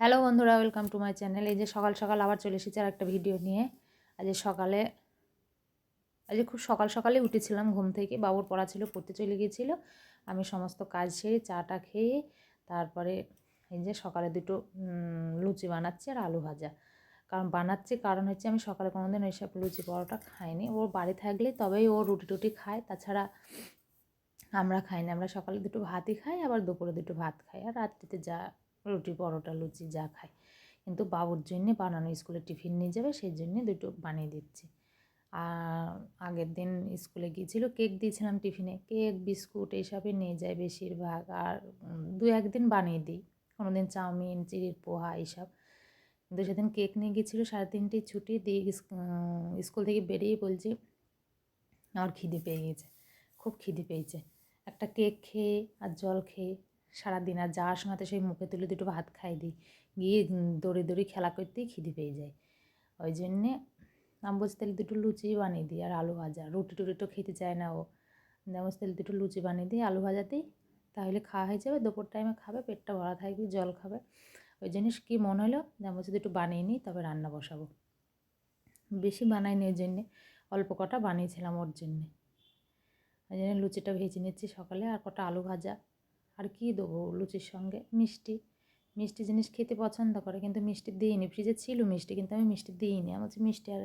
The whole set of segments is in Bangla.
হ্যালো বন্ধুরা, ওয়েলকাম টু মাই চ্যানেল। এই যে সকাল সকাল আবার চলে এসেছি আর একটা ভিডিও নিয়ে। আজকে খুব সকাল সকালে উঠেছিলাম ঘুম থেকে, বাবুর পড়া ছিল, পড়তে চলে গিয়েছিল। আমি সমস্ত কাজ সেরে চাটা খেয়ে তারপরে এই যে সকালে দুটো লুচি বানাচ্ছি আর আলু ভাজা। কারণ হচ্ছে আমি সকালে কোনোদিন ওইসব লুচি পরোটা খাইনি। ওর বাড়ি থাকলে তবেই ও রুটি টুটি খায়, তাছাড়া আমরা খাই না। আমরা সকালে দুটো ভাতই খাই, আবার দুপুরে দুটো ভাত খাই, আর রাত্রিতে যা রুটি পরোটা লুচি যা খাই। কিন্তু বাবুর জন্যে বানানো, স্কুলে টিফিন নিয়ে যাবে সেই জন্যে দুটো বানিয়ে দিচ্ছি। আর আগের দিন স্কুলে গিয়েছিল, কেক দিয়েছিলাম টিফিনে, কেক বিস্কুট এইসবই নিয়ে যায় বেশিরভাগ। আর দু একদিন বানিয়ে দিই, কোনো দিন চাউমিন, চিড়ির পোহা এইসব। কিন্তু সেদিন কেক নিয়ে গিয়েছিলো, 3:30 ছুটি দিয়ে স্কুল থেকে বেরিয়ে বলছি আমার খিদে পেয়ে গেছে, খুব খিদে পেয়েছে। একটা কেক খেয়ে আর জল খেয়ে সারাদিন, আর যাওয়ার সময় তো সেই মুখে তুলে দুটো ভাত খাই দিই, গিয়ে দৌড়ে দৌড়ে খেলা করতেই খিদে পেয়ে যায়। ওই জন্যে আমি বলছি তাহলে দুটো লুচি বানিয়ে দিই আর আলু ভাজা, রুটি টুটি তো খেতে চায় না ও। আমি তাহলে দুটো লুচি বানিয়ে দিই, আলু ভাজা দিই, তাহলে খাওয়া হয়ে যাবে, দুপুর টাইমে খাবে, পেটটা ভরা থাকবে, জল খাবে। ওই জিনিস কি মনে হলো যে আমি বলছি দুটো বানিয়ে নিই, তবে রান্না বসাবো। বেশি বানাইনি ওই জন্যে, অল্প কটা বানিয়েছিলাম ওর জন্যে। ওই জন্য লুচিটা ভেজে নিচ্ছি সকালে, আর কটা আলু ভাজা। আর কি দেবো লুচির সঙ্গে? মিষ্টি, মিষ্টি জিনিস খেতে পছন্দ করে, কিন্তু মিষ্টি দিইনি। ফ্রিজে ছিল মিষ্টি, কিন্তু আমি মিষ্টি দিইনি। আমি বলছি মিষ্টি আর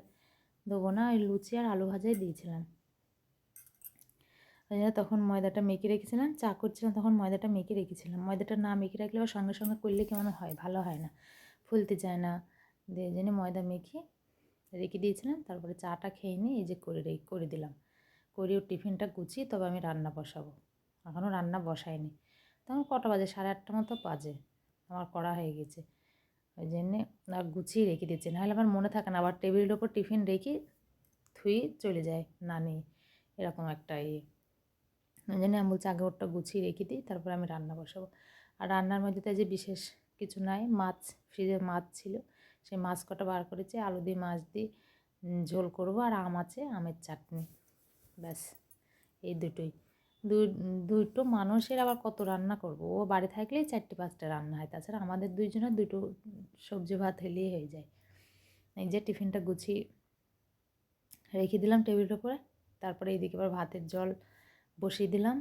দেবো না, ওই লুচি আর আলু ভাজাই দিয়েছিলাম। ওই জন্য তখন ময়দাটা মেখে রেখেছিলাম, চা করছিলাম তখন ময়দাটা মেখে রেখেছিলাম। ময়দাটা না মেখে রাখলে আবার সঙ্গে সঙ্গে করলে কেমন হয়, ভালো হয় না, ফুলতে চায় না। দিয়ে জন্য ময়দা মেখে রেখে দিয়েছিলাম। তারপরে চাটা খেয়ে নিয়ে এই যে করে দিলাম। করে ওর টিফিনটা গুছিয়ে তবে আমি রান্না বসাবো। এখনও রান্না বসাইনি। তখন কটা বাজে, 8:30 মতো বাজে, আমার করা হয়ে গেছে। ওই জন্যে আর গুছিয়ে রেখে দিচ্ছি, নাহলে আমার মনে থাকে না, আবার টেবিলের ওপর টিফিন রেখে থুয়ে চলে যায় না নেই, এরকম একটা ওই জন্য আমি বলছি আগে ওরটা গুছিয়ে রেখে দিই, তারপরে আমি রান্না বসাবো। আর রান্নার মধ্যে তো যে বিশেষ কিছু নাই, মাছ, ফ্রিজে মাছ ছিল, সেই মাছ কটা বার করেছি, আলু দিয়ে মাছ দিয়ে ঝোল করবো, আর আম আছে, আমের চাটনি, ব্যাস এই দুটোই। দুটো মানুষের আবার কত রান্না করব? ও বাড়ি থাকলেই 4-5টা রান্না হয়, তাছাড়া আমাদের দুইজনের দুটো সবজি ভাত হলেই হয়ে যায়। এই যে টিফিনটা গুছিয়ে রেখে দিলাম টেবিলের উপরে। তারপরে এইদিকে আবার ভাতের জল বসিয়ে দিলাম।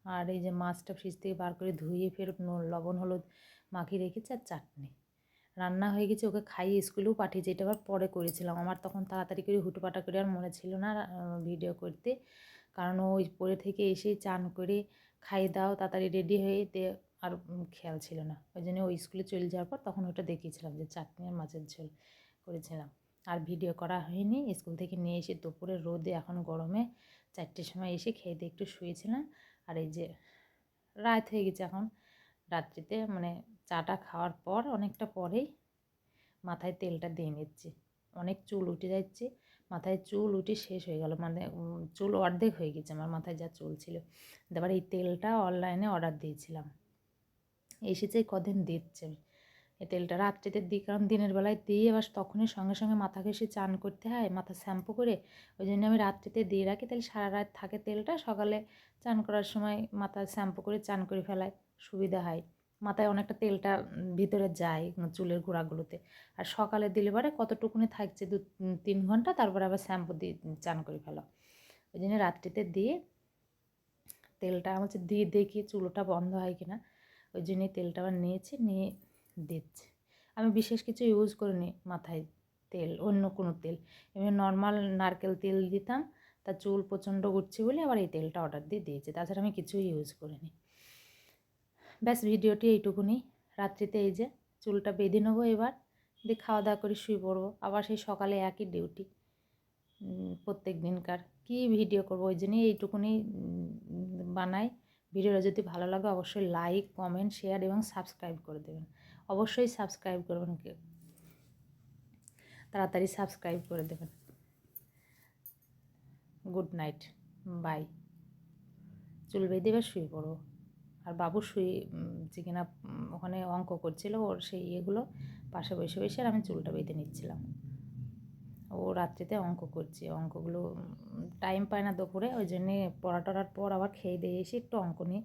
আর এই যে মাছটা ফ্রিজ থেকে বার করে ধুয়ে ফের লবণ হলুদ মাখিয়ে রেখেছি, আর চাটনি রান্না হয়ে গেছে। ওকে খাইয়ে স্কুলেও পাঠিয়েছি, এটা আবার পরে করেছিলাম। আমার তখন তাড়াতাড়ি করে হুটোপাটা করে আর মনে ছিল না ভিডিও করতে, কারণ ওই পরে থেকে এসেই চান করে খাইয়ে দাও তাড়াতাড়ি রেডি হয়ে আর খেয়াল ছিল না। ওই জন্য ওই স্কুলে চলে যাওয়ার পর তখন ওটা দেখিয়েছিলাম যে চাটনি আর মাছের ঝোল করেছিলাম। আর ভিডিও করা হয়নি। স্কুল থেকে নিয়ে এসে দুপুরে রোদে, এখন গরমে 4টের সময় এসে খেয়ে দিয়ে একটু শুয়েছিলাম। আর এই যে রাত হয়ে গেছে, এখন রাত্রিতে মানে চাটা খাওয়ার পর অনেকটা পরেই মাথায় তেলটা দিয়ে নিচ্ছি। অনেক চুল উঠে যাচ্ছে, মাথায় চুল উঠে শেষ হয়ে গেল, মানে চুল অর্ধেক হয়ে গেছে আমার মাথায় যা চুল ছিল। এবার এই তেলটা অনলাইনে অর্ডার দিয়েছিলাম, এসেছে কদিন দিচ্ছে। এই তেলটা রাত্রিতে দিই, কারণ দিনের বেলায় দিই এবার তখনই সঙ্গে সঙ্গে মাথা ঘষে চান করতে হয়, মাথা শ্যাম্পু করে। ওই জন্য আমি রাত্রিতে দিয়ে রাখি, তাহলে সারা রাত থাকে তেলটা, সকালে চান করার সময় মাথা শ্যাম্পু করে চান করে ফেলায় সুবিধা হয়। মাথায় অনেকটা তেলটা ভিতরে যায় চুলের গোড়াগুলোতে। আর সকালে দিলে পরে কতটুকুনি থাকছে 2-3 ঘন্টা, তারপরে আবার শ্যাম্পু দিয়ে চান করে ফেলা। ওই জন্য রাত্রিতে দিয়ে তেলটা হচ্ছে দিয়ে দেখি চুলোটা বন্ধ হয় কিনা, ওই জন্যই তেলটা আবার নিয়েছি, নিয়ে দিচ্ছি। আমি বিশেষ কিছু ইউজ করিনি মাথায় তেল, অন্য কোনো তেল, এমনি নর্মাল নারকেল তেল দিতাম। তা চুল প্রচণ্ড উঠছে বলে আবার এই তেলটা অর্ডার দিয়ে দিয়েছি, তাছাড়া আমি কিছুই ইউজ করিনি। ব্যাস ভিডিওটি এইটুকুনি। রাত্রিতে এই যে চুলটা বেঁধে নেবো, এবার দিয়ে খাওয়া দাওয়া করে শুয়ে পড়বো, আবার সেই সকালে একই ডিউটি প্রত্যেক দিনকার। কী ভিডিও করবো, ওই জন্যই এইটুকুনি বানাই। ভিডিওটা যদি ভালো লাগে অবশ্যই লাইক, কমেন্ট, শেয়ার এবং সাবস্ক্রাইব করে দেবেন। অবশ্যই সাবস্ক্রাইব করবেন, তাড়াতাড়ি সাবস্ক্রাইব করে দেবেন। Good night, bye. চুল বেঁধে এবার শুয়ে পড়বো। আর বাবু শুয়ে যে কিনা ওখানে অঙ্ক করছিল, ওর সেই ইয়েগুলো পাশে বসে বসে আর আমি চুলটা বেঁধে নিচ্ছিলাম। ও রাত্রিতে অঙ্ক করছে, অঙ্কগুলো টাইম পায় না দুপুরে, ওই জন্যে পড়া টড়ার পর আবার খেয়ে দিয়ে এসে একটু অঙ্ক নিয়ে